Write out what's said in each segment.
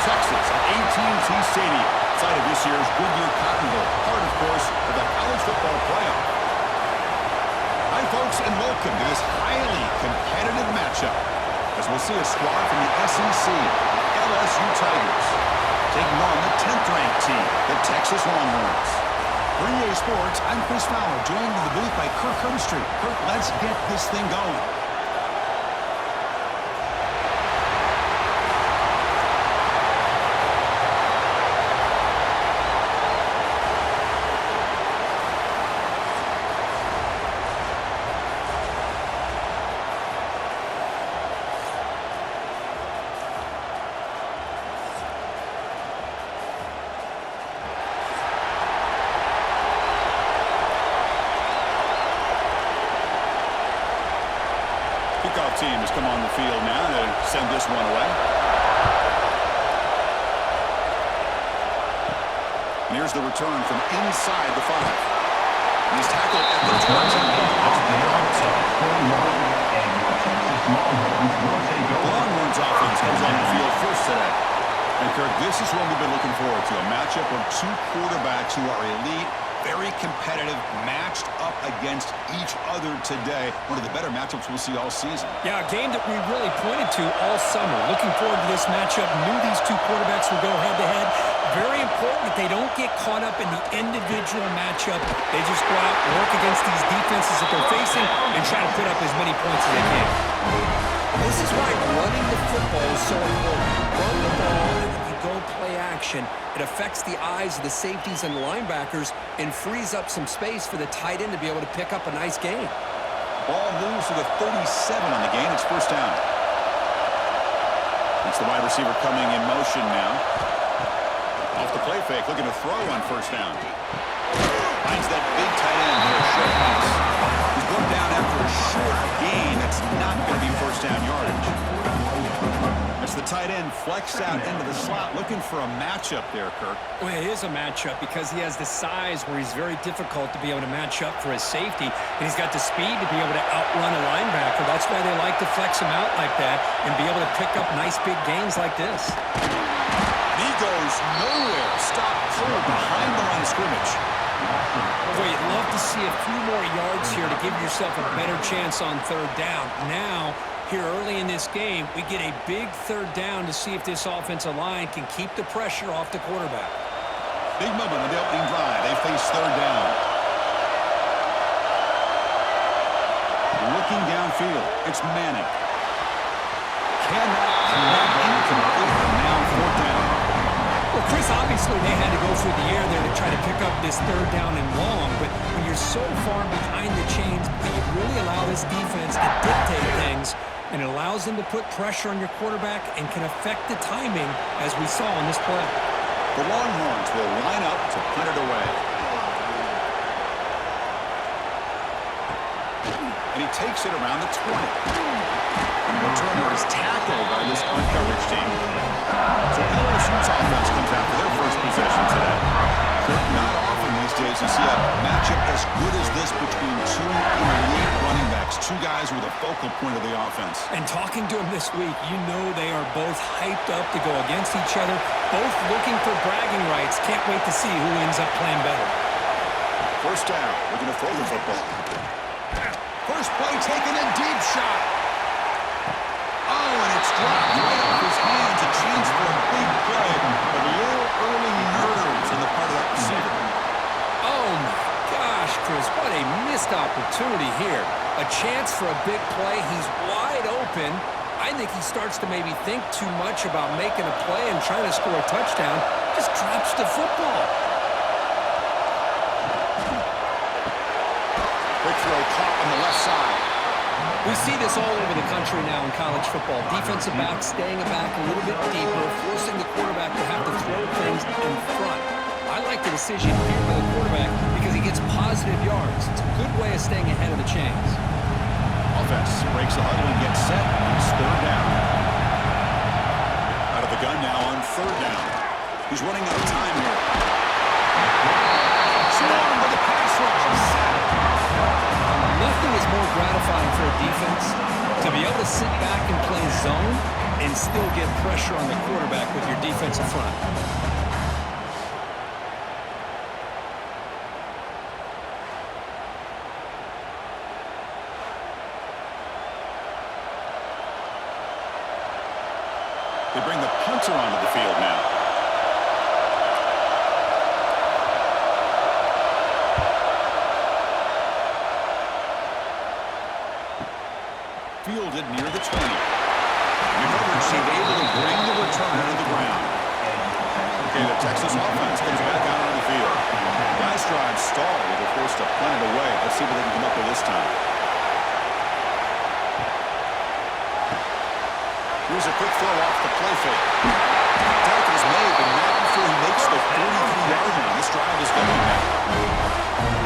Texas at AT&T Stadium, site of this year's Goodyear Cotton Bowl, part, of course, of the college football playoff. Hi, folks, and welcome to this highly competitive matchup, as we'll see a squad from the SEC, the LSU Tigers, taking on the 10th-ranked team, the Texas Longhorns. For EA Sports, I'm Chris Fowler, joined in the booth by Kirk Herbstreit. Kirk, let's get this thing going. Kickoff team has come on the field now to send this one away. And here's the return from inside the 5. And he's tackled at the 20. The Longhorns offense comes on the field first today. And Kirk, this is what we've been looking forward to, a matchup of two quarterbacks who are elite, very competitive, matched up against each other today. One of the better matchups we'll see all season. Yeah, a game that we really pointed to all summer. Looking forward to this matchup. Knew these two quarterbacks would go head-to-head. Very important that they don't get caught up in the individual matchup. They just go out and work against these defenses that they're facing and try to put up as many points as they can. This is why running the football is so important. Run the ball and then you go play action. It affects the eyes of the safeties and the linebackers and frees up some space for the tight end to be able to pick up a nice gain. Ball moves to the 37 on the gain. It's first down. It's the wide receiver coming in motion now. Off the play fake, looking to throw on first down. Finds that big tight end for a short pass. He's brought down after a short gain. That's not going to be first down yardage. As the tight end flexed out into the slot, looking for a matchup there, Kirk. Well, it is a matchup because he has the size where he's very difficult to be able to match up for his safety, and he's got the speed to be able to outrun a linebacker. That's why they like to flex him out like that and be able to pick up nice big gains like this. He goes nowhere. Stop cold behind the line of scrimmage. Boy, you'd love to see a few more yards here to give yourself a better chance on third down. Now, here early in this game, we get a big third down to see if this offensive line can keep the pressure off the quarterback. Big moment on the opening drive. They face third down. Looking downfield, it's Manning. Cannot connect, incomplete, and now fourth down. Well, Chris, obviously they had to go through the air there to try to pick up this third down and long, but when you're so far behind the chains, you really allow this defense to dictate things, and it allows them to put pressure on your quarterback and can affect the timing, as we saw in this play. The Longhorns will line up to punt it away. And he takes it around the 20. And the returner is tackled by this uncoverage team. So LSU's offense comes out for their first possession today. Not often these days you see a matchup as good as this between two elite running backs, two guys with a focal point of the offense. And talking to them this week, you know they are both hyped up to go against each other, both looking for bragging rights. Can't wait to see who ends up playing better. First down, we're going to throw the football. First play taken, a deep shot. Oh, and it's dropped right off his hands. A chance for a big play, but a little early nerves on the part of that receiver. Oh, my gosh, Chris, what a missed opportunity here. A chance for a big play. He's wide open. I think he starts to maybe think too much about making a play and trying to score a touchdown. Just drops the football. Quick throw caught on the left side. We see this all over the country now in college football. Defensive backs staying back a little bit deeper, forcing the quarterback to have to throw things in front. I like the decision here by the quarterback because he gets positive yards. It's a good way of staying ahead of the chains. Offense breaks the huddle and gets set. It's third down. Out of the gun now on third down. He's running out of time here. Swarm with a pass rush. Nothing is more gratifying for a defense to be able to sit back and play zone and still get pressure on the quarterback with your defensive They bring the punter onto the field now. Fielded near the 20. The coverage team able to bring the returner to the ground. Okay, the Texas offense comes back out on the field. Last drive stalled. They were forced to punt it away. Let's see what they can come up with this time. Here's a quick throw off the play fake. Tackle is made, but not before he makes the 43-yard line. This drive is going now.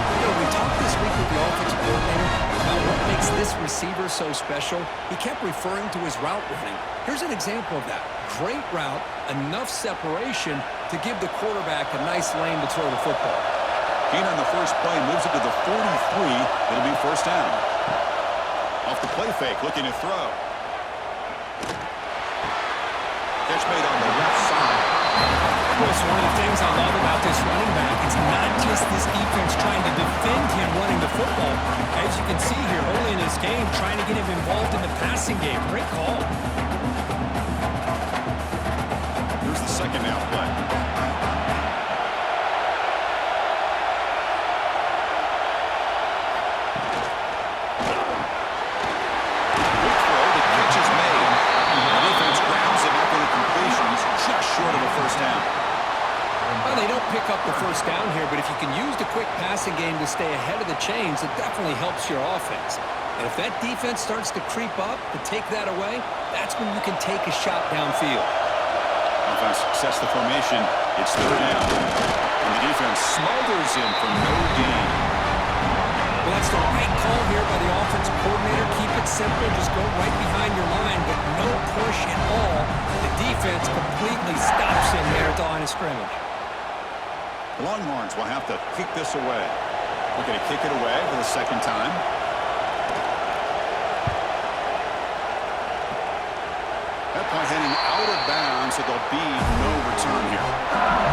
You know, we talked this week with the offensive coordinator about what makes this receiver so special. He kept referring to his route running. Here's an example of that. Great route, enough separation to give the quarterback a nice lane to throw the football. Keen on the first play moves it to the 43. It'll be first down. Off the play fake, looking to throw. Catch made on the left side. Chris, one of the things I love about this running back is not just this defense trying to defend him running the football. As you can see here early in this game, trying to get him involved in the passing game. Great call. Here's the second down play. Quick throw, the catch is made. The defense grabs it after the completions, just short of a first down. Well, they don't pick up the first down here, but if you can use the quick passing game to stay ahead of the chains, it definitely helps your offense. And if that defense starts to creep up to take that away, that's when you can take a shot downfield. Offense sets the formation. It's third down. And the defense smothers him for no gain. Well, that's the right call here by the offensive coordinator. Keep it simple. Just go right behind your line, but no push at all. The defense completely stops him there at the line of scrimmage. The Longhorns will have to kick this away. We're going to kick it away for the second time. That point heading out of bounds, so there'll be no return here.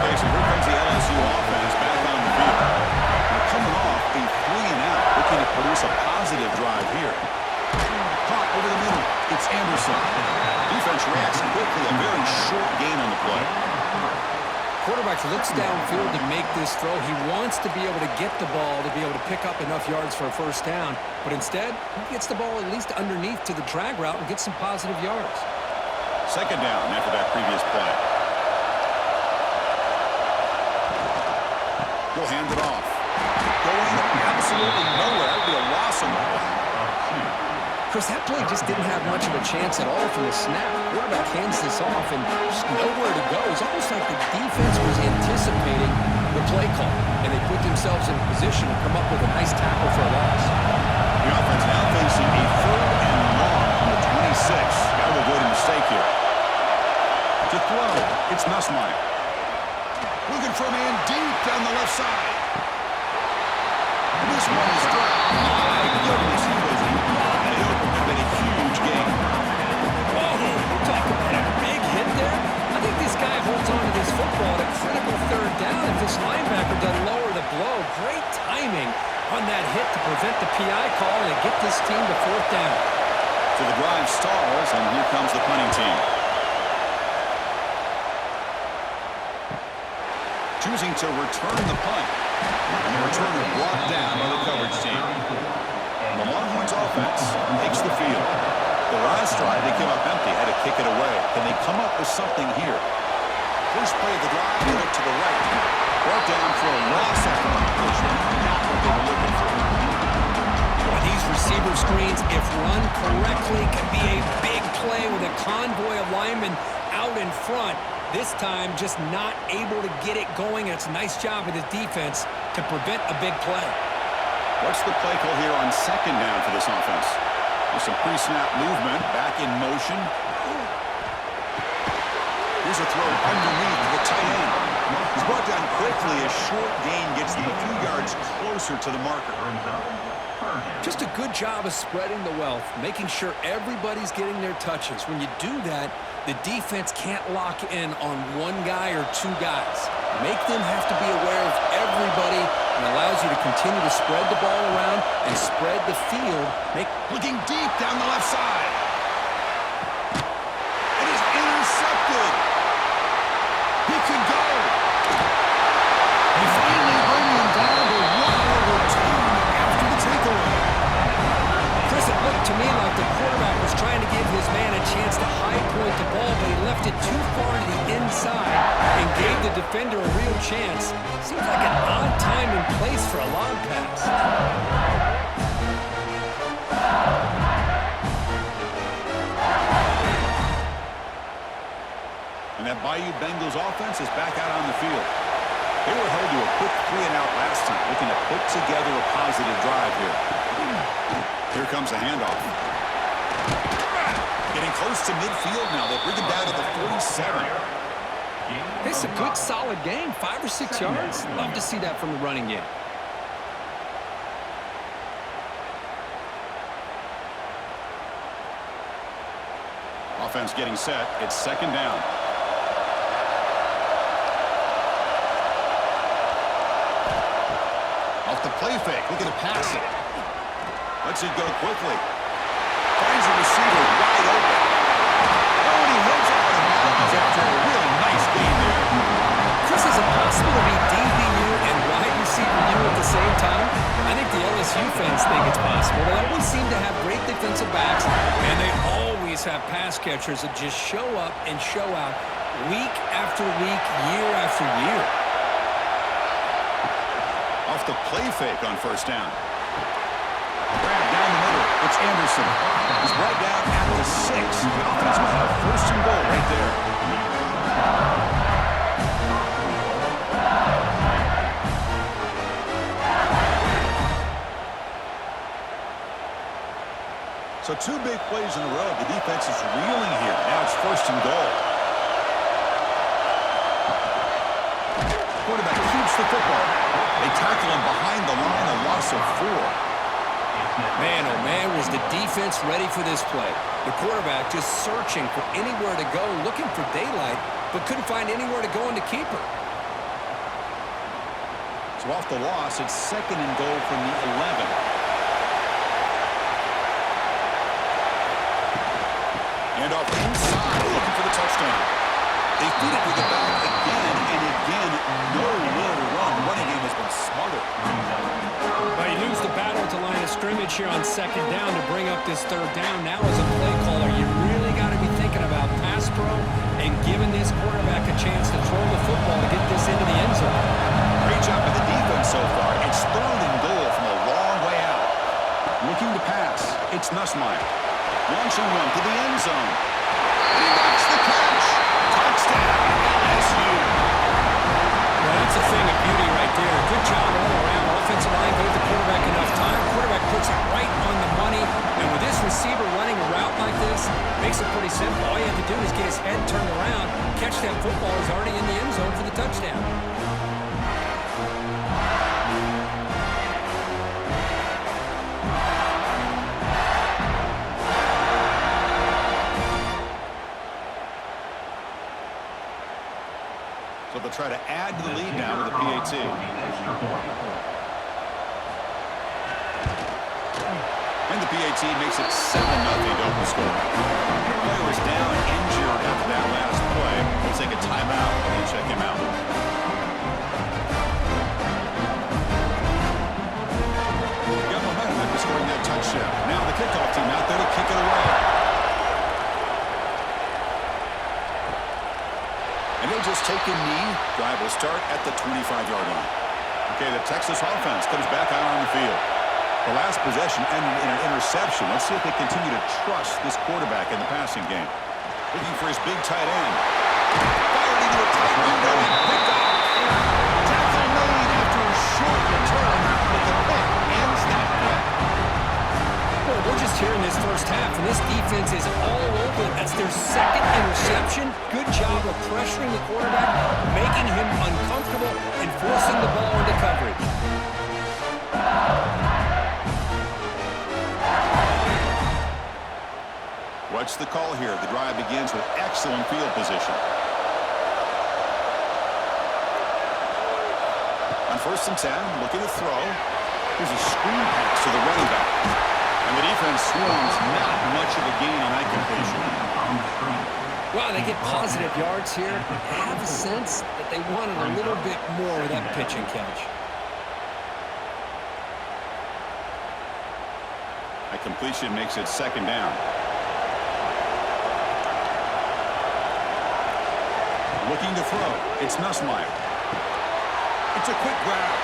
Okay, so here comes the LSU offense back on the field. They're coming off a 3-and-out, looking to produce a positive drive here. Caught over the middle. It's Anderson. Defense reacts quickly. A very short gain on the play. Quarterback looks downfield to make this throw. He wants to be able to get the ball to be able to pick up enough yards for a first down. But instead, he gets the ball at least underneath to the drag route and gets some positive yards. Second down after that previous play. He'll hand it off. Going absolutely nowhere. It'll be a loss on the play. Chris, that play just didn't have much of a chance at all from the snap. Quarterback hands this off and just nowhere to go. It's almost like the defense was anticipating the play call, and they put themselves in a position to come up with a nice tackle for a loss. The offense now facing a 3rd and long from the 26. Got to avoid a mistake here. To throw, it's Nussmeier. Looking for a man deep down the left side. And this one is dropped. My goodness, he was wide open. It's been a huge game. Whoa, talk about a big hit there. I think this guy holds on to this football at a critical 3rd down. If this linebacker doesn't lower the blow, great timing on that hit to prevent the PI call and to get this team to 4th down. So the drive stalls, and here comes the punting team. Choosing to return the punt. And the returner brought down by the coverage team. The Longhorns offense takes the field. The last drive, they came up empty, had to kick it away. Can they come up with something here? First play of the drive, they look to the right. Brought down for a loss after completion. Not what they were looking for. Well, these receiver screens, if run correctly, can be a big play with a convoy of linemen out in front. This time, just not able to get it going. And it's a nice job of the defense to prevent a big play. What's the play call here on second down for this offense? There's some pre-snap movement, back in motion. Here's a throw underneath the tight end. He's brought down quickly. A short gain gets them a few yards closer to the marker. Just a good job of spreading the wealth, making sure everybody's getting their touches. When you do that, the defense can't lock in on one guy or two guys. Make them have to be aware of everybody and allows you to continue to spread the ball around and spread the field. Looking deep down the left side. It is intercepted. defender a real chance. Seems like an odd time and place for a long pass. And that Bayou Bengals offense is back out on the field. They were held to a quick 3-and-out last time, looking to put together a positive drive here. Here comes a handoff. Getting close to midfield now. They bring him down to the 47. It's a good, solid game. 5 or 6 yards. Love to see that from the running game. Offense getting set. It's second down. Off the play fake. Looking to pass it. Lets it go quickly. Finds a receiver wide open. Oh, and he hits it out of bounds after a real nice game there. Chris, is it possible to be DBU and wide receiver U at the same time? I think the LSU fans think it's possible. They always seem to have great defensive backs, and they always have pass catchers that just show up and show out week after week, year after year. Off the play fake on first down. Grab down the middle. It's Anderson. He's right down at the 6. The offense will have first and goal right there. So 2 big plays in a row. The defense is reeling here. Now it's first and goal. Quarterback keeps the football. They tackle him behind the line, a loss of 4. Man, oh man, was the defense ready for this play. The quarterback just searching for anywhere to go, looking for daylight, but couldn't find anywhere to go in the keeper. So off the loss, it's second and goal from the 11. And off inside, looking for the touchdown. They feed it to the back again and again. Nowhere to run. The running game has been smothered. Well, you lose the battle to line of scrimmage here on second down to bring up this third down. Now as a play caller, you really got to be thinking about pass pro and giving this quarterback a chance to throw the football to get this into the end zone. Great job by the defense so far. It's third and goal from a long way out. Looking to pass. It's Nussmeier. Launching one to the end zone. And he makes the catch. Touchdown, LSU. Well, that's a thing of beauty right there. Good job all around. Offensive line gave the quarterback enough time. Quarterback puts it right on the money. And with this receiver running a route like this, makes it pretty simple. All you have to do is get his head turned around, catch that football. He's already in the end zone for the touchdown. So they'll try to add to the lead now with a PAT. And the PAT makes it 7-0 to open score. The player was down injured after that last play. We'll take a timeout and check him out. Got momentum after scoring that touchdown. Now the kickoff team out there to kick it away. And they'll just take a knee. Drive will start at the 25-yard line. Okay, the Texas offense comes back out on the field. The last possession ended in an interception. Let's see if they continue to trust this quarterback in the passing game. Looking for his big tight end. Fired into a tight window and picked off. Tackle made after a short return, but the pick ends that play. Well, we're just here in this first half, and this defense is all over it. That's their second interception. Good job of pressuring the quarterback, making him uncomfortable, and forcing the ball into coverage. What's the call here? The drive begins with excellent field position. On first and 10, looking to throw. Here's a screen pass to the running back. And the defense swarms, not much of a gain on that completion. Wow, they get positive yards here. I have a sense that they wanted a little bit more with that pitch and catch. That completion makes it second down. Looking to throw. It's Nussmeier. It's a quick grab.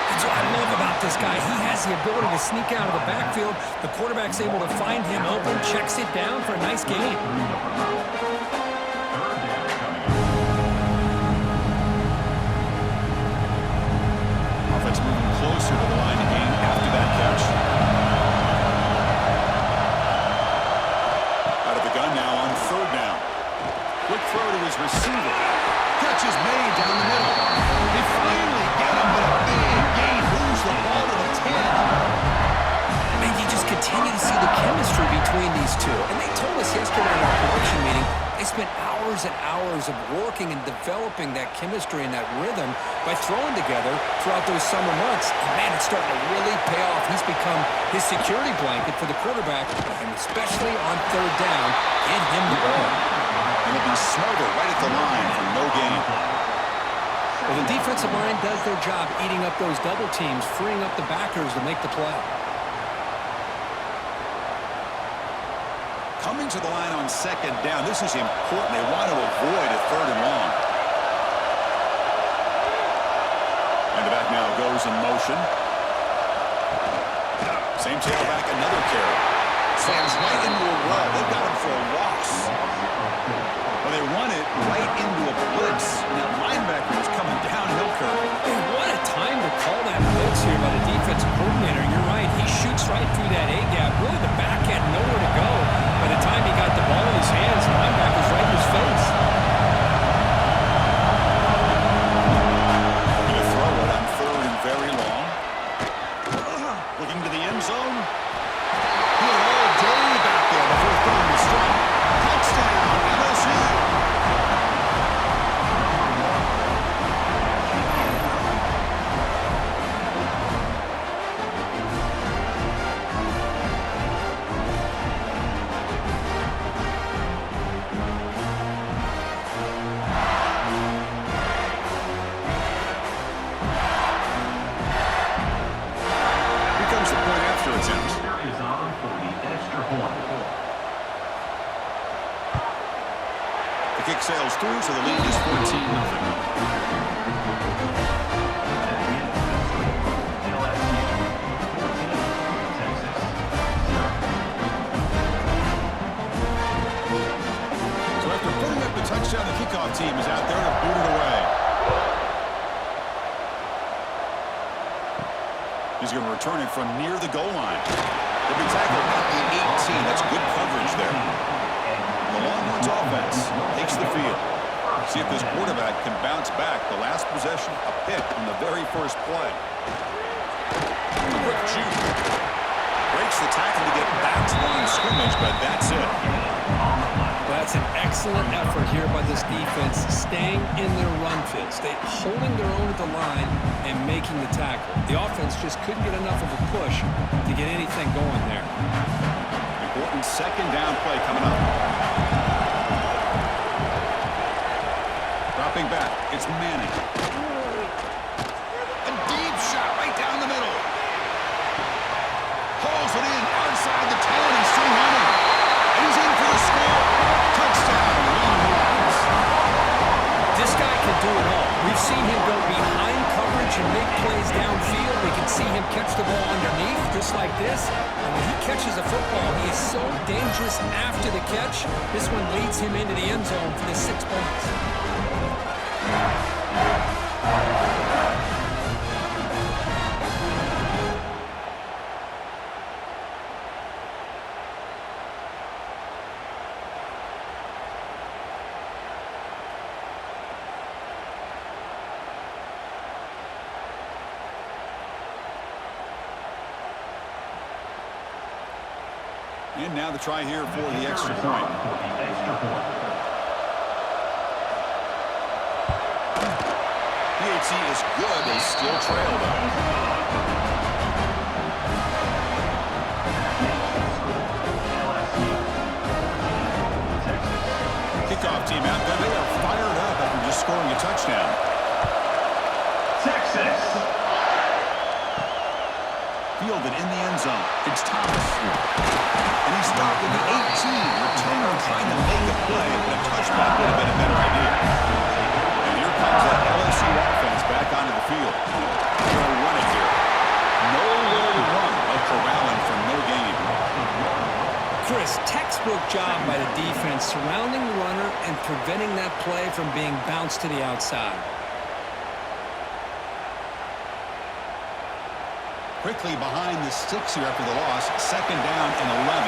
That's what I love about this guy. He has the ability to sneak out of the backfield. The quarterback's able to find him open, checks it down for a nice gain. Offense moving closer to the line of game after that catch. Out of the gun now on third down. Quick throw to his receiver. Catch is made down the middle. They finally get him, but a big gain moves the ball to the 10. And you just continue to see the chemistry between these two. And they told us yesterday in our production meeting, they spent hours and hours of working and developing that chemistry and that rhythm by throwing together throughout those summer months. And man, it's starting to really pay off. He's become his security blanket for the quarterback, and especially on third down, get him the ball. And it'll be smothered right at the line for no gain. Well, the defensive line does their job eating up those double teams, freeing up the backers to make the play. Coming to the line on second down. This is important. They want to avoid a third and long. And the back now goes in motion. Same tailback, another carry. Slams right into a run. They got him for a loss. Well, they run it right into a blitz. And that linebacker was coming downhill, Kirk. And what a time to call that blitz here by the defensive coordinator. You're right. He shoots right through that A-gap. Really, the back had nowhere to go. By the time he got the ball in his hands, the linebacker's right in his face. Going to throw it on third and very long. Looking to the end zone. He had all day back there before throwing the strike. Touchdown, LSU. The kick sails through, so the lead is 14-0. So after putting up the touchdown, the kickoff team is out there to boot it away. He's going to return it from near the goal line. He'll be tackled at the 18. That's good coverage there. The Longhorns offense takes the field. See if this quarterback can bounce back. The last possession, a pick on the very first play. Quick juke. Breaks the tackle to get back to the line of scrimmage, but that's it. That's an excellent effort here by this defense, staying in their run fit, holding their own at the line and making the tackle. The offense just couldn't get enough of a push to get anything going there. Important second down play coming up. Dropping back, it's Manning. A deep shot right down the middle. Hauls it in outside the 10. He's still running. And he's in for the score. Touchdown, Longhorns. This guy can do it all. We've seen him go behind coverage and make plays downfield. We can see him catch the ball underneath, just like this. And when he catches a football, he is so dangerous after the catch. This one leads him into the end zone for the 6 points. And now the try here for the extra point. PAT is good. They still trail, though. Kickoff team out there. They are fired up after just scoring a touchdown. Texas. Fielded in the end zone. It's Thomas. And he's stopped at the 18. Returner trying to make a play, but a touchback would have been a better idea. preventing that play from being bounced to the outside. Quickly behind the sticks here after the loss. 2nd down and 11.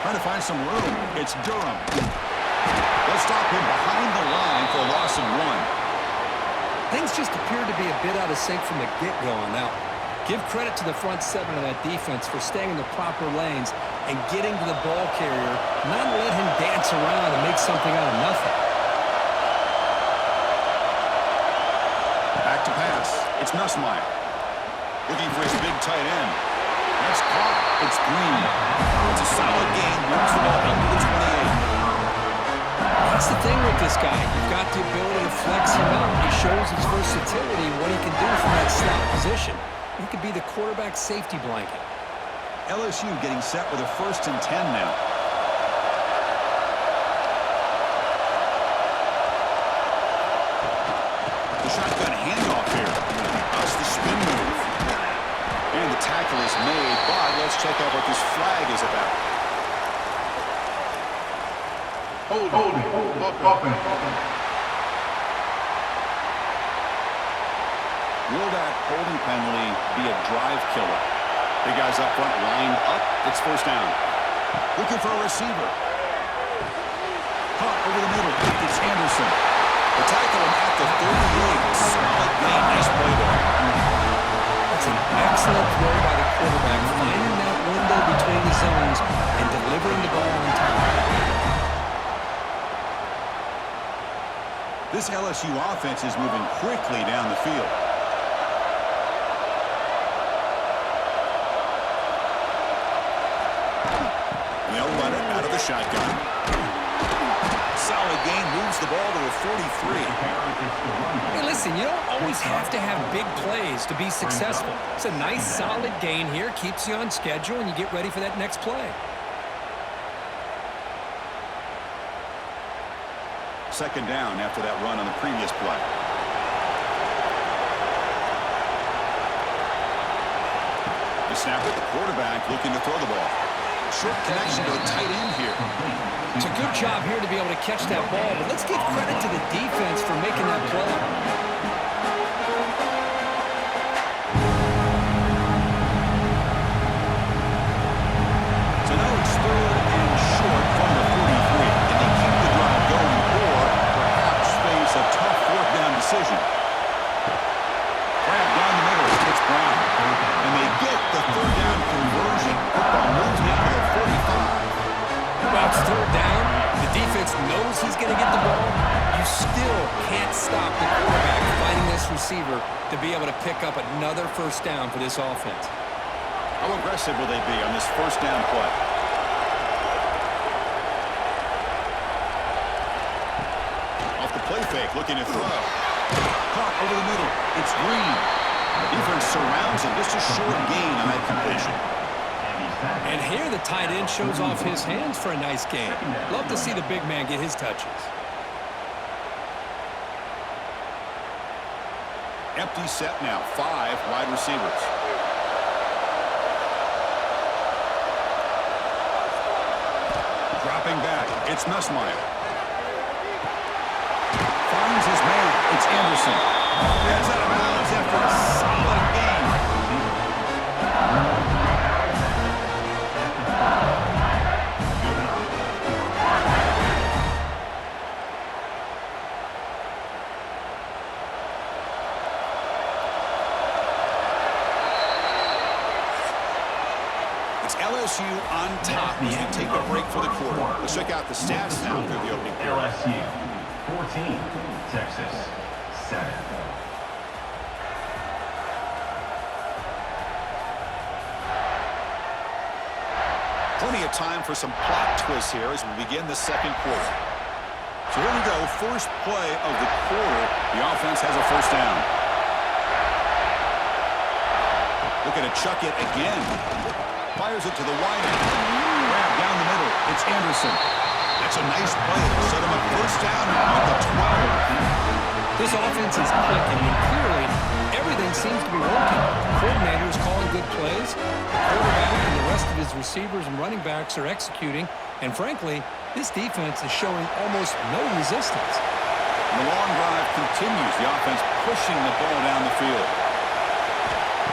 Trying to find some room. It's Durham. They'll stop him behind the line for a loss of 1. Things just appeared to be a bit out of sync from the get-go on that one. Give credit to the front 7 of that defense for staying in the proper lanes and getting to the ball carrier, not let him dance around and make something out of nothing. Back to pass. It's Nussmeier. Looking for his big tight end. That's caught. It's Green. It's a solid game. Moves the ball up to the 28. That's the thing with this guy. You've got the ability to flex him out. He shows his versatility and what he can do from that slot position. He could be the quarterback safety blanket. LSU getting set with a 1st and 10 now. The shotgun handoff here. That's the spin move. And the tackle is made, but let's check out what this flag is about. Hold. Will that holding penalty be a drive killer? The guys up front lined up. It's 1st down. Looking for a receiver. Caught over the middle. It's Anderson. The tackle him at the 38. Solid gain. Nice play there. That's an excellent throw by the quarterback, finding that window between the zones and delivering the ball on time. This LSU offense is moving quickly down the field. They'll run it out of the shotgun. Solid gain, moves the ball to the 43. Hey, listen, you don't always have to have big plays to be successful. It's a nice, solid gain here, keeps you on schedule, and you get ready for that next play. 2nd down after that run on the previous play. The snap at the quarterback looking to throw the ball. Short connection to the tight end here. It's a good job here to be able to catch that ball, but let's give credit to the defense for making that play. So now it's 3rd and short from the 43. And they keep the drive going or perhaps face a tough 4th down decision. Grab down the middle. It's Brown. And they get the 3rd down conversion. Football moves now to the 45. Well, it's 3rd down. The defense knows he's going to get the ball. You still can't stop the quarterback finding this receiver to be able to pick up another 1st down for this offense. How aggressive will they be on this 1st down play? Off the play fake, looking to throw. Caught over the middle. It's Green. The defense surrounds him. Just a short gain on that completion. And here the tight end shows off his hands for a nice game. Love to see the big man get his touches. Empty set now. 5 wide receivers. Dropping back. It's Nussmeier. Finds his man. It's Anderson. Gets out of bounds after a solid game. It's LSU on top as we take a break for the quarter. Let's check out the stats now through the opening period. LSU 14, Texas 7. Plenty of time for some plot twists here as we begin the 2nd quarter. So here we go, first play of the quarter. The offense has a 1st down. Looking to chuck it again. Fires it to the wide end. Grab down the middle. It's Anderson. That's a nice play. Set him up 1st down now at the 12. This offense is clicking, and clearly Everything seems to be working. The coordinator is calling good plays. The quarterback and the rest of his receivers and running backs are executing. And frankly, this defense is showing almost no resistance. And the long drive continues. The offense pushing the ball down the field.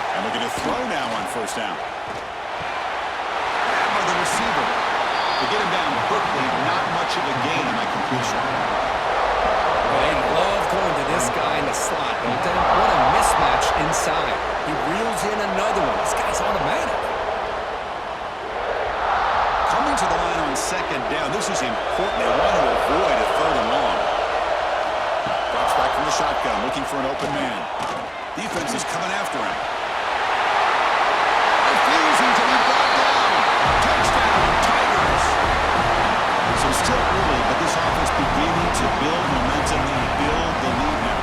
And looking to throw now on first down. And by the receiver. To get him down quickly, not much of a gain on that completion. Well, they love going to this guy in the slot, don't they? What a mismatch inside. He reels in another one. This guy's automatic. Coming to the line on second down. This is important. They want to avoid a third and long. Drops back from the shotgun, looking for an open man. Defense is coming after him. Refusing to be brought down. Touchdown, Tigers. So still early, but this offense beginning to build momentum and build the lead now.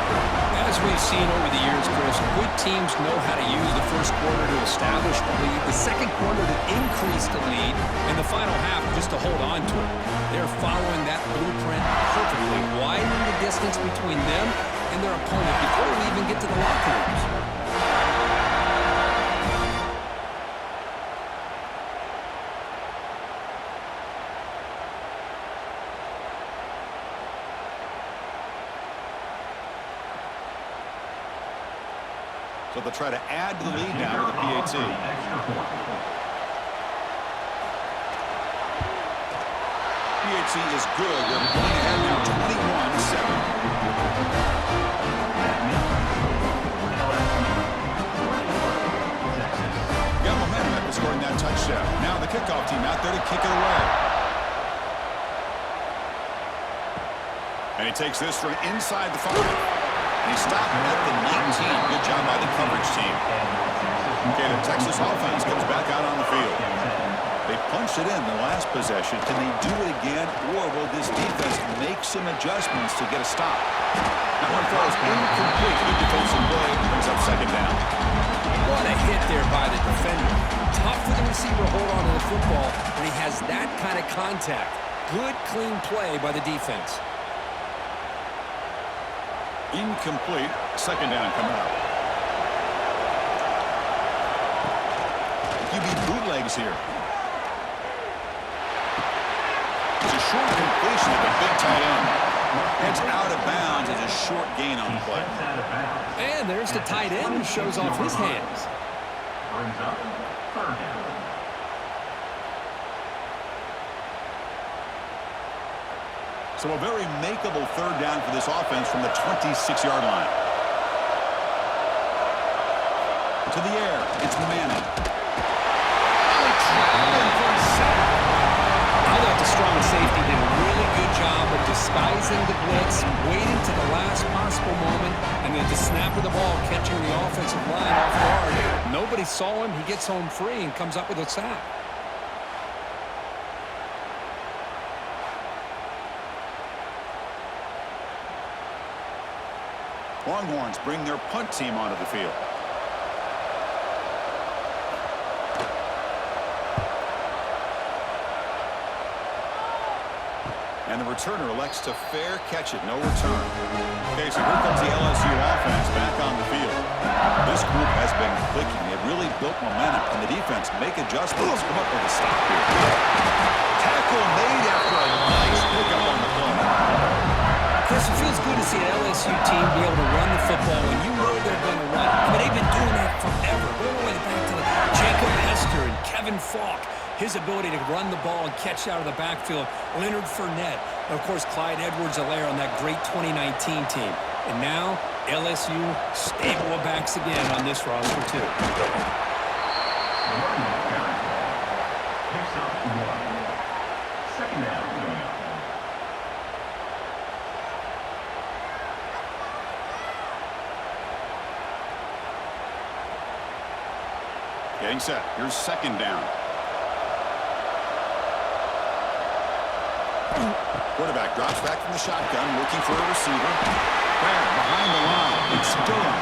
As we've seen over the years, Chris, good teams know how to use the first quarter to establish the lead, the second quarter to increase the lead, and the final half just to hold on to it. They're following that blueprint perfectly, widening the distance between them and their opponent before we even get to the locker rooms. So they'll try to add to the lead now with the PAT. PAT is good. They're going ahead now 21-7. Got momentum after scoring that touchdown. Now the kickoff team out there to kick it away. And he takes this from inside the 5. He stopped at the 19. Good job by the coverage team. Okay, the Texas offense comes back out on the field. They punched it in the last possession. Can they do it again, or will this defense make some adjustments to get a stop? That one throw is incomplete. Good defensive play brings up second down. What a hit there by the defender. Tough for the receiver to hold on to the football when he has that kind of contact. Good, clean play by the defense. Incomplete. Second down coming up. QB bootlegs here. It's a short completion of a big tight end. It's out of bounds as a short gain on the play. And there's the tight end who shows off his hands. Brings up third down. So a very makeable third down for this offense from the 26-yard line. To the air, it's Manning. I thought the strong safety did a really good job of disguising the blitz, waiting to the last possible moment, and then the snap of the ball catching the offensive line off guard. Nobody saw him. He gets home free and comes up with a sack. Longhorns bring their punt team onto the field. And the returner elects to fair catch it, no return. Okay, so here comes the LSU offense back on the field. This group has been clicking. They've really built momentum, and the defense make adjustments. Come up with a stop here. Tackle made after a nice pickup on the play. Chris, it feels good to see an LSU team be able to run the football when you know they're going to run. I mean, they've been doing that forever. Going all the way back to Jacob Hester and Kevin Falk. His ability to run the ball and catch out of the backfield. Leonard Fournette. And, of course, Clyde Edwards-Helaire on that great 2019 team. And now, LSU stable of backs again on this roster, too. Picks up one. Second down. Getting set. Here's second down. Quarterback drops back from the shotgun, looking for a receiver. Grab behind the line. It's Durham.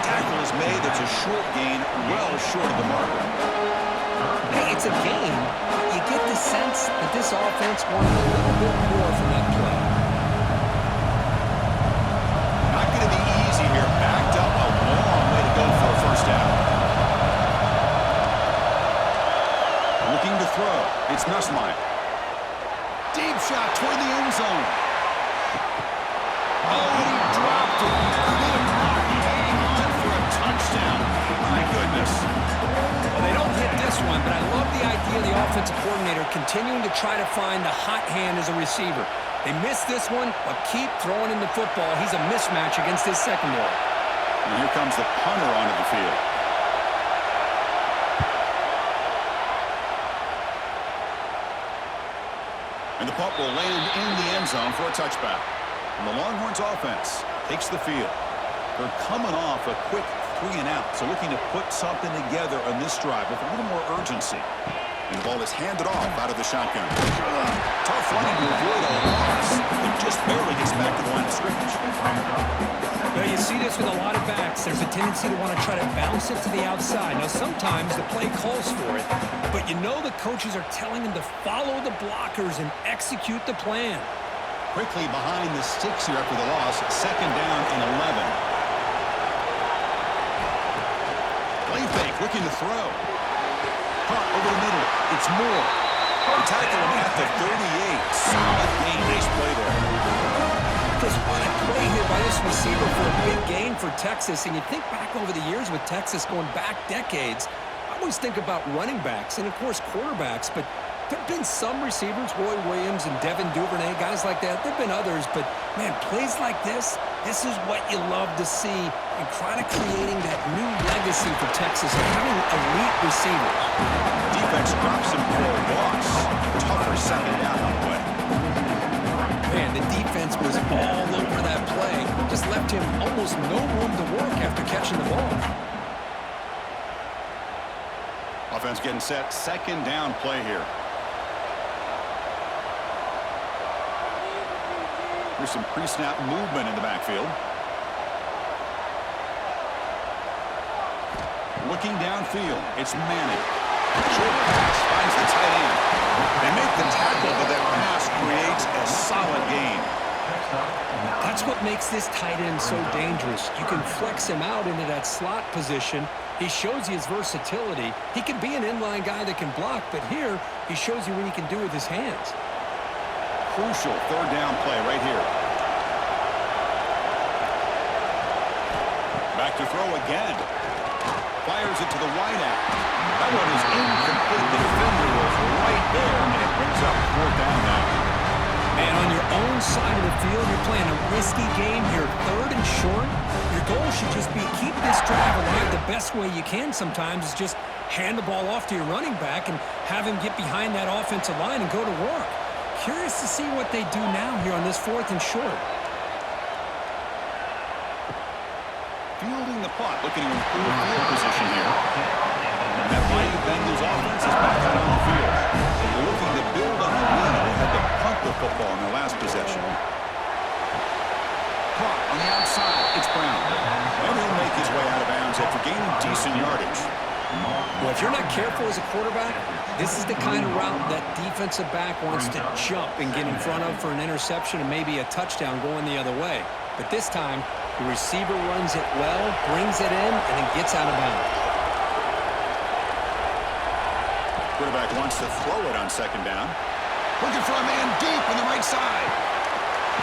Tackle is made. It's a short gain, well short of the marker. Hey, it's a game, but you get the sense that this offense wanted a little bit more from that play. Not going to be easy here. Backed up a long way to cross line. Deep shot toward the end zone. Oh, and he dropped it. Good block. Hang on for a touchdown. My goodness. Well, they don't hit this one, but I love the idea of the offensive coordinator continuing to try to find the hot hand as a receiver. They missed this one, but keep throwing him the football. He's a mismatch against his secondary. And here comes the punter onto the field. And the punt will land in the end zone for a touchback. And the Longhorns offense takes the field. They're coming off a quick 3-and-out, so looking to put something together on this drive with a little more urgency. And the ball is handed off out of the shotgun. Tough running to avoid a loss. It just barely gets back to the line of scrimmage. Now, you see this with a lot of backs. There's a tendency to want to try to bounce it to the outside. Now, sometimes the play calls for it, but you know the coaches are telling them to follow the blockers and execute the plan. Quickly behind the sticks here after the loss. 2nd down and 11. Play fake, looking to throw. Caught over the middle. It's Moore. They tackle him at the 38. Solid gain. Nice play there. Just what a play here by this receiver for a big gain for Texas. And you think back over the years with Texas going back decades, I always think about running backs and, of course, quarterbacks. But there have been some receivers, Roy Williams and Devin Duvernay, guys like that. There have been others. But, man, plays like this is what you love to see and kind of creating that new legacy for Texas of having elite receivers. Defense drops him for a loss. Tougher 2nd down on the way. Man, the defense was all over that play. Just left him almost no room to work after catching the ball. Offense getting set. 2nd down play here. Here's some pre-snap movement in the backfield. Looking downfield, it's Manning. Short pass finds the tight end. They make the tackle, but that pass creates a solid gain. That's what makes this tight end so dangerous. You can flex him out into that slot position. He shows you his versatility. He can be an inline guy that can block, but here he shows you what he can do with his hands. Crucial 3rd down play right here. Back to throw again. Fires it to the wideout. That one is incomplete. The defender was right there, and it brings up 4th down now. And on your own side of the field, you're playing a risky game here. 3rd and short. Your goal should just be keep this drive alive. The best way you can sometimes is just hand the ball off to your running back and have him get behind that offensive line and go to work. Curious to see what they do now here on this 4th and short. Fielding the punt, looking to improve field position here. And that Miami Bengals offense is back out on the field. They're looking to build on the lead. They had to punt the football in their last possession. Caught on the outside. It's Brown. And he'll make his way out of bounds after gaining decent yardage. Well, if you're not careful as a quarterback, this is the kind of route that defensive back wants to jump and get in front of for an interception and maybe a touchdown going the other way. But this time, the receiver runs it well, brings it in, and then gets out of bounds. Quarterback wants to throw it on 2nd down. Looking for a man deep on the right side.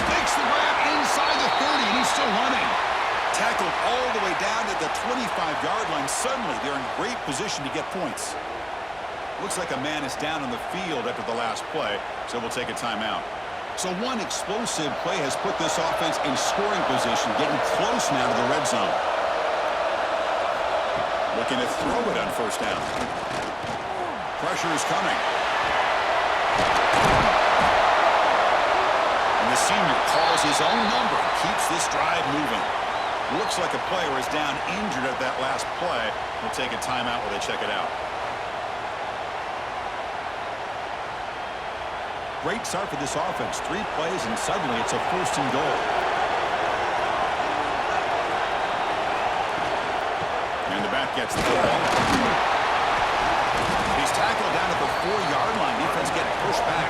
Makes the grab inside the 30, and he's still running. Tackled all the way down to the 25-yard line. Suddenly, they're in great position to get points. Looks like a man is down on the field after the last play, so we'll take a timeout. So one explosive play has put this offense in scoring position, getting close now to the red zone. Looking to throw it on 1st down. Pressure is coming. And the senior calls his own number and keeps this drive moving. Looks like a player is down injured at that last play. We'll take a timeout while they check it out. Great start for this offense. 3 plays, and suddenly it's a 1st and goal. And the back gets the football. He's tackled down at the 4-yard line. Defense getting pushed back.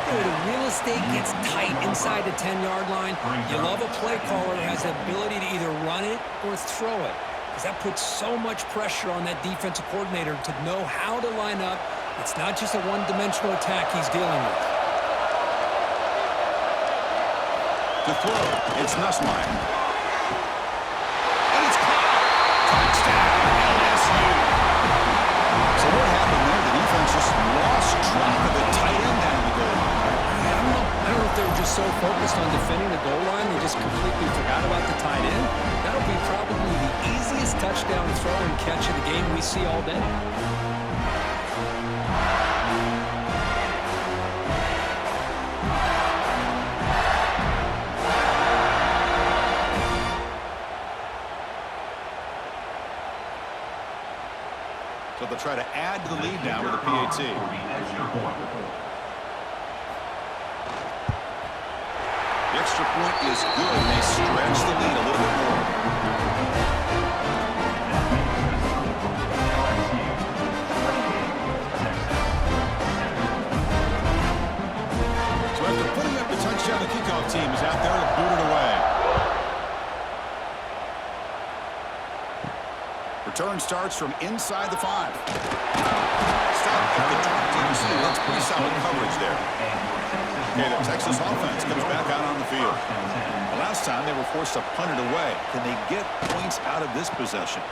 The real estate gets tight inside the 10-yard line. You love a play caller that has the ability to either run it or throw it, because that puts so much pressure on that defensive coordinator to know how to line up It's not just a one-dimensional attack he's dealing with. To throw, it's Nussmeier. And it's caught. Touchdown, LSU. So what happened there? The defense just lost track of the tight end down the goal line. I don't know if they were just so focused on defending the goal line, they just completely forgot about the tight end. That'll be probably the easiest touchdown throw and catch of the game we see all day. So they'll try to add to the lead now with a PAT. For the extra point. The extra point is good, and they stretch the lead a little bit more. So after putting up the touchdown, the kickoff team is out there to boot it away. Return starts from inside the 5. Stop at the 22. That's pretty solid coverage there. Okay, the Texas offense comes back out on the field. The last time they were forced to punt it away. Can they get points out of this possession?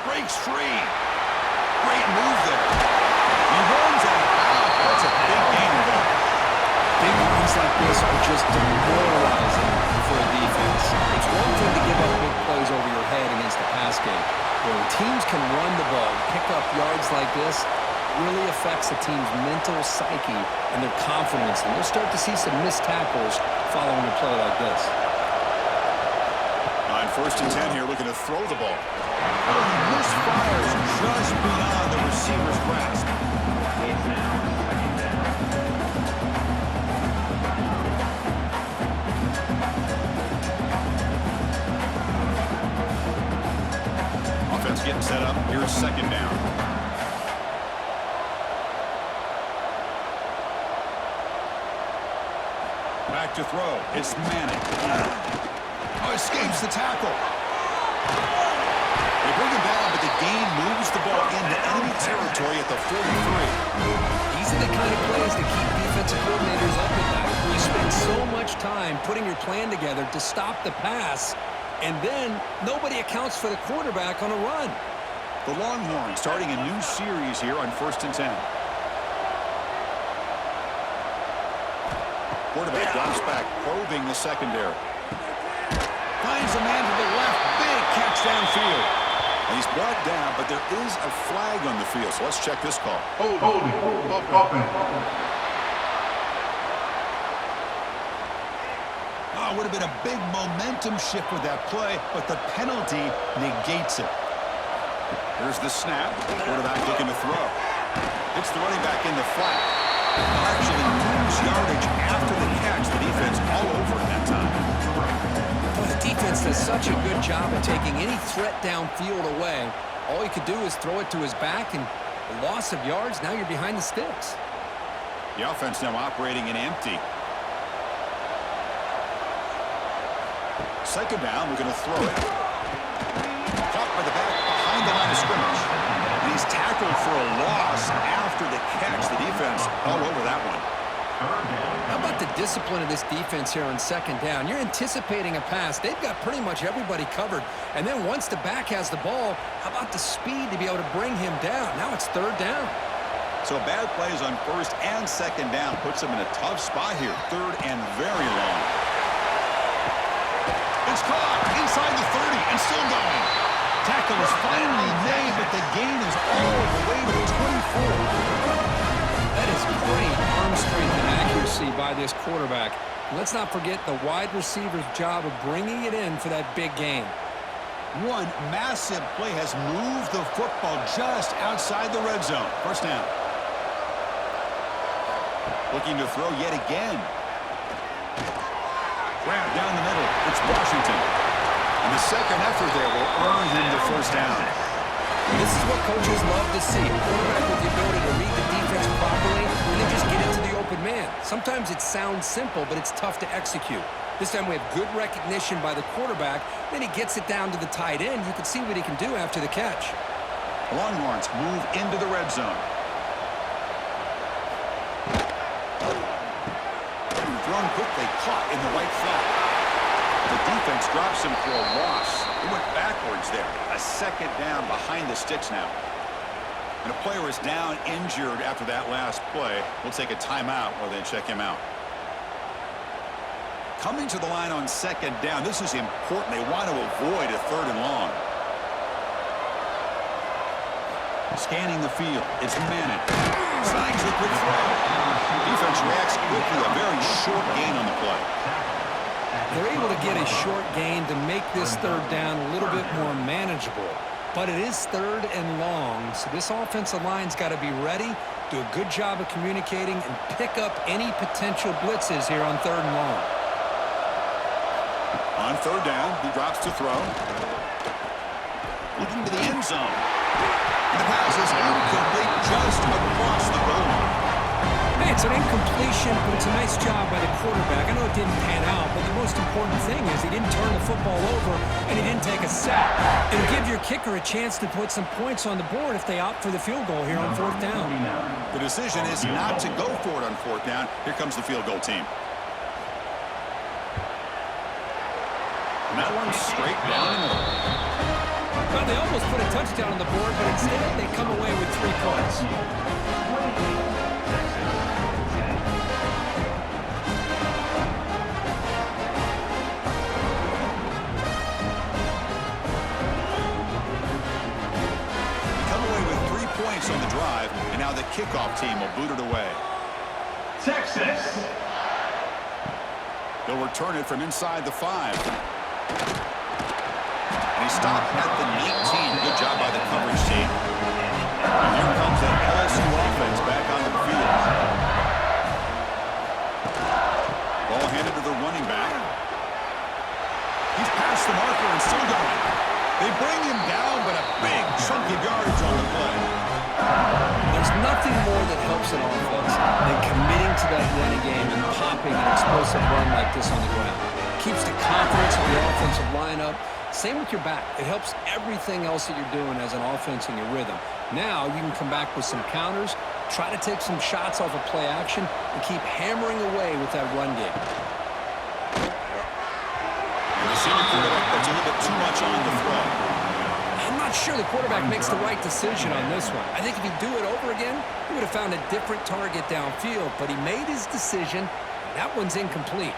Breaks free. Great move there. He runs out. That's a big gain there. Big runs like this are just demoralizing for a defense. It's one thing to give up big plays over your head against the pass game. When teams can run the ball, pick up yards like this, really affects the team's mental psyche and their confidence. And you'll start to see some missed tackles following a play like this. On 1st and 10 here, looking to throw the ball. Oh, he misfires just beyond the receiver's grasp. It's now 2nd down. Offense getting set up. Here's 2nd down. Back to throw. It's Manning. Oh, escapes the tackle. They bring him down, but the gain moves the ball into enemy territory at the 43. These are the kind of plays that keep defensive coordinators up at night. You spend so much time putting your plan together to stop the pass, and then nobody accounts for the quarterback on a run. The Longhorns starting a new series here on 1st and 10. Quarterback drops back, probing the secondary. Finds a man to the left. Big catch downfield. And he's brought down, but there is a flag on the field. So let's check this call. Holding. Offense. Oh, would have been a big momentum shift with that play, but the penalty negates it. Here's the snap. Quarterback looking to throw. Hits the running back in the flat. Actually moves yardage after the catch. The defense all over it that time. Well, the defense does such a good job of taking any threat downfield away. All you could do is throw it to his back, and a loss of yards, now you're behind the sticks. The offense now operating in empty. 2nd down, we're going to throw it. Caught by the back behind the line of scrimmage. And he's tackled for a loss after the catch. The defense all over that one. How about the discipline of this defense here on 2nd down? You're anticipating a pass. They've got pretty much everybody covered. And then once the back has the ball, how about the speed to be able to bring him down? Now it's 3rd down. So bad plays on 1st and 2nd down puts them in a tough spot here. 3rd and very long. It's caught inside the 30 and still going. Tackle is finally made, but the gain is all the way to the 24. That is great arm strength and accuracy by this quarterback. Let's not forget the wide receiver's job of bringing it in for that big gain. One massive play has moved the football just outside the red zone. 1st down. Looking to throw yet again. Grab down the middle. It's Washington. And the second effort there will earn him the 1st down. This is what coaches love to see. A quarterback with the ability to read the defense properly and then just get into the open man. Sometimes it sounds simple, but it's tough to execute. This time we have good recognition by the quarterback. Then he gets it down to the tight end. You can see what he can do after the catch. Longhorns move into the red zone. Thrown quickly, caught in the right flat. The defense drops him for a loss. He went backwards there. A second down behind the sticks now. And a player is down injured after that last play. We'll take a timeout while they check him out. Coming to the line on second down. This is important. They want to avoid a 3rd and long. Scanning the field. It's Manning. Slides the quick throw. Defense reacts quickly. A very short gain on the play. They're able to get a short gain to make this 3rd down a little bit more manageable. But it is 3rd and long, so this offensive line's got to be ready, do a good job of communicating, and pick up any potential blitzes here on 3rd and long. On 3rd down, he drops to throw. Looking to the end zone. And the pass is incomplete just across the goal line. Hey, it's an incompletion, but it's a nice job by the quarterback. I know it didn't pan out, but the most important thing is he didn't turn the football over and he didn't take a sack. It'll give your kicker a chance to put some points on the board if they opt for the field goal here on 4th down. The decision is not to go for it on 4th down. Here comes the field goal team. And that one straight down the middle. Well, they almost put a touchdown on the board, but instead they come away with 3 points. On the drive, and now the kickoff team will boot it away. Texas. They'll return it from inside the 5. And he stopped at the 19. Good job by the coverage team. And here comes that LSU offense back onto the field. Ball handed to the running back. He's past the marker and still going. They bring him down, but a big chunk of yardage on the play. There's nothing more that helps an offense than committing to that running game and popping an explosive run like this on the ground. Keeps the confidence of the offensive lineup. Same with your back. It helps everything else that you're doing as an offense in your rhythm. Now you can come back with some counters, try to take some shots off of play action, and keep hammering away with that run game. And the senior quarterback puts a little bit too much on the throw. I'm not sure the quarterback makes the right decision on this one. I think if he'd do it over again, he would have found a different target downfield, but he made his decision. That one's incomplete.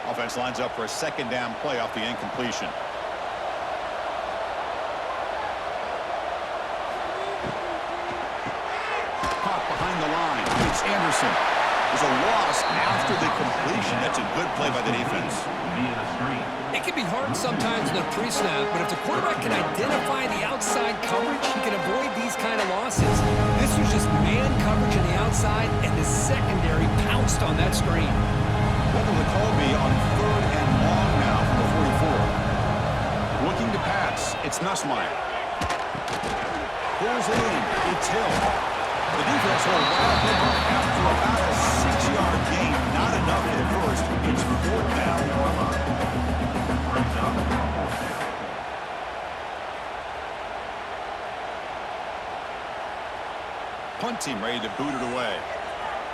Offense lines up for a 2nd down play off the incompletion. Caught behind the line. It's Anderson. There's a loss after the completion. That's a good play by the defense. It can be hard sometimes in the pre-snap, but if the quarterback can identify the outside coverage, he can avoid these kind of losses. This was just man coverage on the outside, and the secondary pounced on that screen. What will the call be on 3rd and long now from the 44? Looking to pass. It's Nussmeier. Pulls it in. It's Hill. The defense will wrap him up after about a 6-yard gain. Not enough for the first. It's 4th down. Punt team ready to boot it away.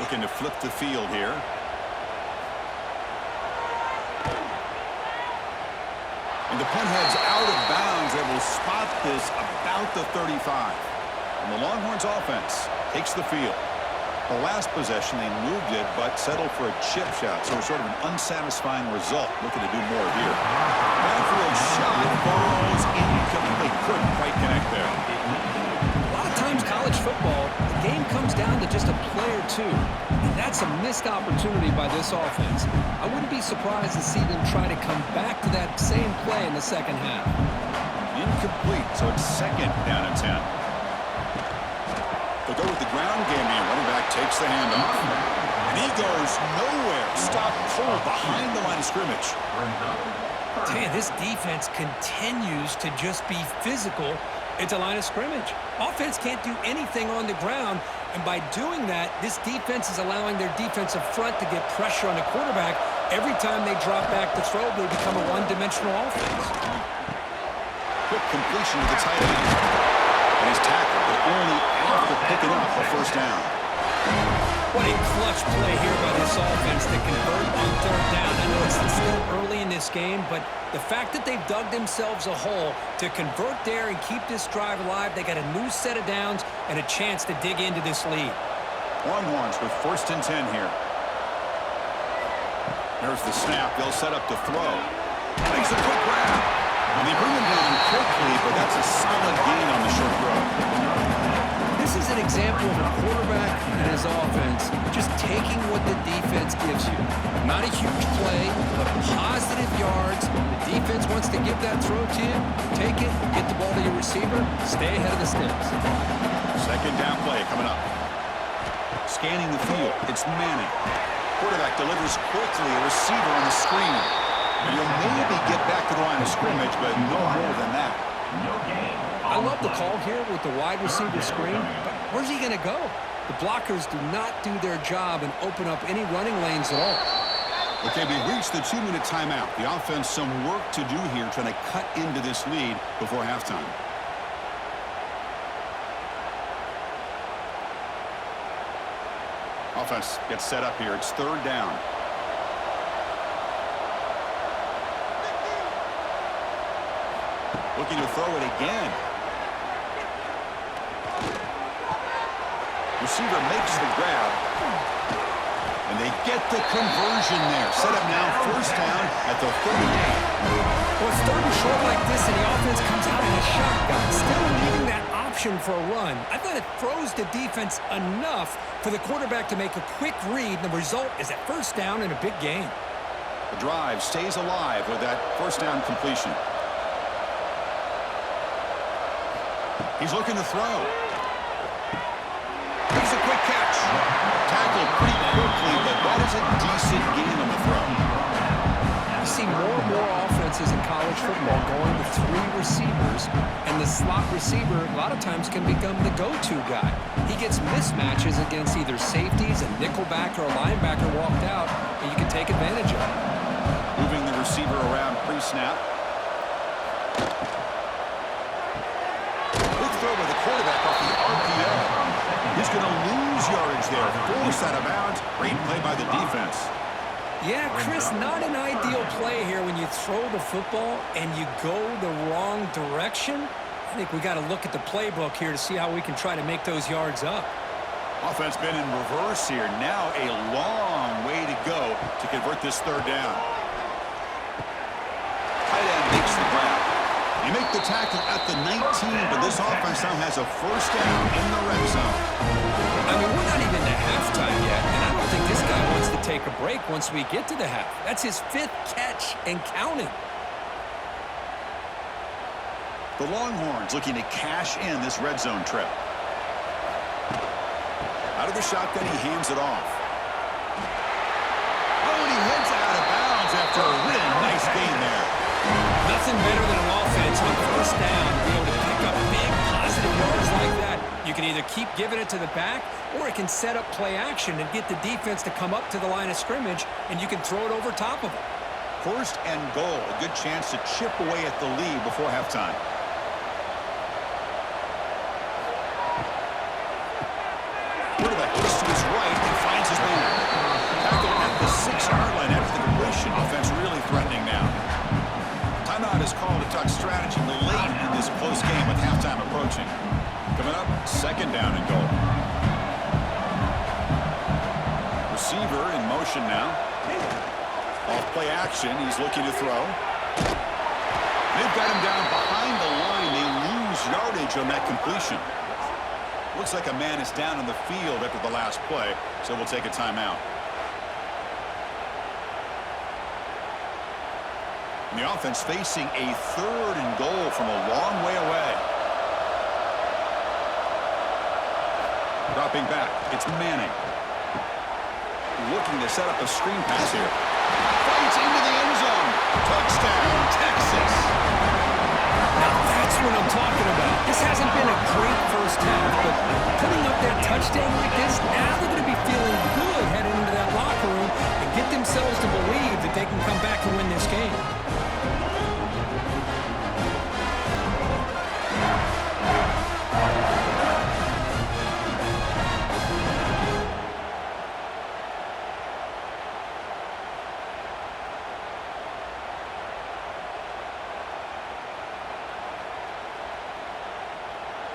Looking to flip the field here. And the punt heads out of bounds. They will spot this about the 35. And the Longhorns offense takes the field. The last possession, they moved it, but settled for a chip shot. So it's sort of an unsatisfying result. Looking to do more here. Backfield shot falls incomplete. Couldn't quite connect there. A lot of times college football, the game comes down to just a play or two. And that's a missed opportunity by this offense. I wouldn't be surprised to see them try to come back to that same play in the second half. Incomplete, so it's 2nd down and 10. They'll go with the ground game here. Running back takes the handoff. And he goes nowhere. Stopped cold behind the line of scrimmage. Man, this defense continues to just be physical at the line of scrimmage. Offense can't do anything on the ground, and by doing that, this defense is allowing their defensive front to get pressure on the quarterback. Every time they drop back to throw, they become a one-dimensional offense. Quick completion to the tight end. And he's tackled, but only after picking up a first down. What a clutch play here by this offense to convert on third down. I know it's still early in this game, but the fact that they've dug themselves a hole to convert there and keep this drive alive, they got a new set of downs and a chance to dig into this lead. Longhorns with 1st and 10 here. There's the snap. They'll set up to throw. Makes a quick grab. And they bring him down quickly, but that's a solid gain on the short throw. This is an example of a quarterback and his offense just taking what the defense gives you. Not a huge play, but positive yards. The defense wants to give that throw to you. Take it, get the ball to your receiver, stay ahead of the sticks. 2nd down play coming up. Scanning the field. It's Manning. Quarterback delivers quickly. A receiver on the screen. And he'll maybe get back to the line of scrimmage, but no more than that. I love the call here with the wide receiver screen, but where's he going to go? The blockers do not do their job and open up any running lanes at all. Okay, we reached the 2-minute timeout. The offense some work to do here trying to cut into this lead before halftime. Offense gets set up here. It's 3rd down. Looking to throw it again. Receiver makes the grab. And they get the conversion there. Set up now 1st down at the 38. Well, it's 3rd and short like this, and the offense comes out in a shotgun, still leaving that option for a run. I thought it throws the defense enough for the quarterback to make a quick read. The result is a 1st down and a big gain. The drive stays alive with that 1st down completion. He's looking to throw. He's a quick catch. Tackled pretty quickly, but that is a decent gain on the throw. You see more and more offenses in college football going with 3 receivers, and the slot receiver a lot of times can become the go-to guy. He gets mismatches against either safeties, a nickelback, or a linebacker walked out, and you can take advantage of it. Moving the receiver around pre-snap. Throw by the quarterback off the RPO. He's going to lose yardage there. Forced out of bounds. Great play by the defense. Yeah, Chris, not an ideal play here when you throw the football and you go the wrong direction. I think we got to look at the playbook here to see how we can try to make those yards up. Offense been in reverse here. Now a long way to go to convert this 3rd down. Tight end makes the grab. You make the tackle at the 19, but this offense now has a 1st down in the red zone. I mean, we're not even to halftime yet, and I don't think this guy wants to take a break once we get to the half. That's his 5th catch and counting. The Longhorns looking to cash in this red zone trip. Out of the shotgun, he hands it off. Oh, and he heads out of bounds after a really nice gain there. Nothing better than an offense on 1st down to be able to pick up big positive yards like that. You can either keep giving it to the back, or it can set up play action and get the defense to come up to the line of scrimmage, and you can throw it over top of them. 1st and goal. A good chance to chip away at the lead before halftime. Quarterback looks to his right and finds his man. Tackle at the 6-yard line after the completion. Offense really threatening now. Timeout is called to talk strategy late in this close game with halftime approaching. Coming up, 2nd down and goal. Receiver in motion now. Off play action, he's looking to throw. They've got him down behind the line. They lose yardage on that completion. Looks like a man is down on the field after the last play, so we'll take a timeout. And the offense facing a 3rd and goal from a long way away. Dropping back, it's Manning. Looking to set up a screen pass here. Fights into the end zone. Touchdown, Texas. Now that's what I'm talking about. This hasn't been a great 1st half, but putting up that touchdown like this, now they're going to be feeling good heading into that locker room and get themselves to believe that they can come back and win this game.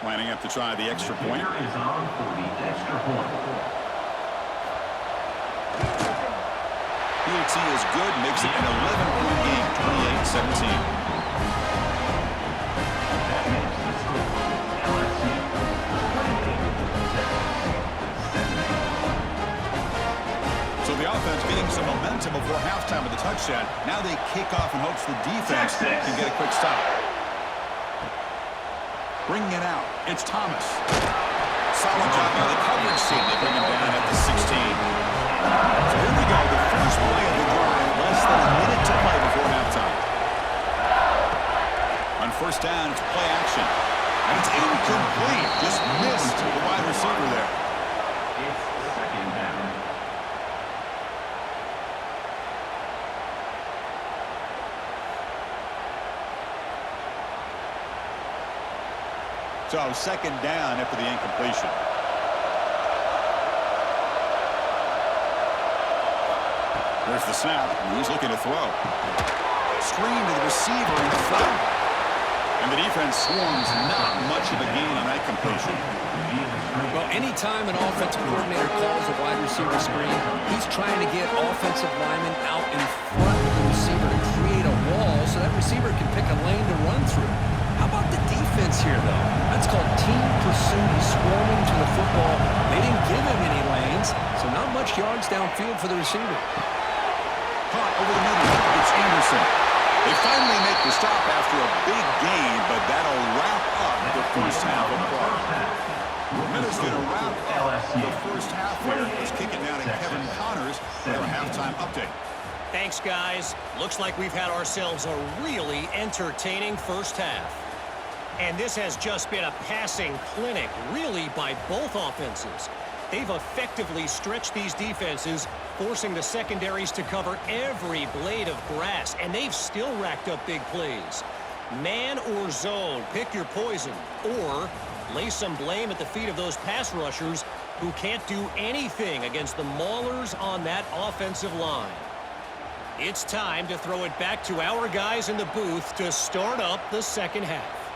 Lining up to try the extra point. Here is on for the extra point. PAT is good, makes it an 11-point game, 28-17. That makes the score LSU 28-17. So the offense getting some momentum before halftime with the touchdown. Now they kick off in hopes the defense can get a quick stop. Bringing it out, it's Thomas. Solid job by the coverage team. They bring him down at the 16. So here we go, the first play of the drive, less than a minute to play before halftime. On first down, it's play action. And it's incomplete. Just missed the wide receiver there. It's second down. So second down after the incompletion. There's the snap, and he's looking to throw. Screen to the receiver in front. And the defense swarms, not much of a gain on that completion. Well, anytime an offensive coordinator calls a wide receiver screen, he's trying to get offensive linemen out in front of the receiver to create a wall so that receiver can pick a lane to run through. How about the defense here, though? That's called team pursuit, swarming to the football. They didn't give him any lanes, so not much yards downfield for the receiver. Caught over the middle. It's Anderson. They finally make the stop after a big gain, but that'll wrap up the first half of play. Minutes going to wrap up the first half here. Let's kick it now to Kevin Connors for a halftime update. Thanks, guys. Looks like we've had ourselves a really entertaining first half. And this has just been a passing clinic, really, by both offenses. They've effectively stretched these defenses, forcing the secondaries to cover every blade of grass, and they've still racked up big plays. Man or zone, pick your poison, or lay some blame at the feet of those pass rushers who can't do anything against the maulers on that offensive line. It's time to throw it back to our guys in the booth to start up the second half.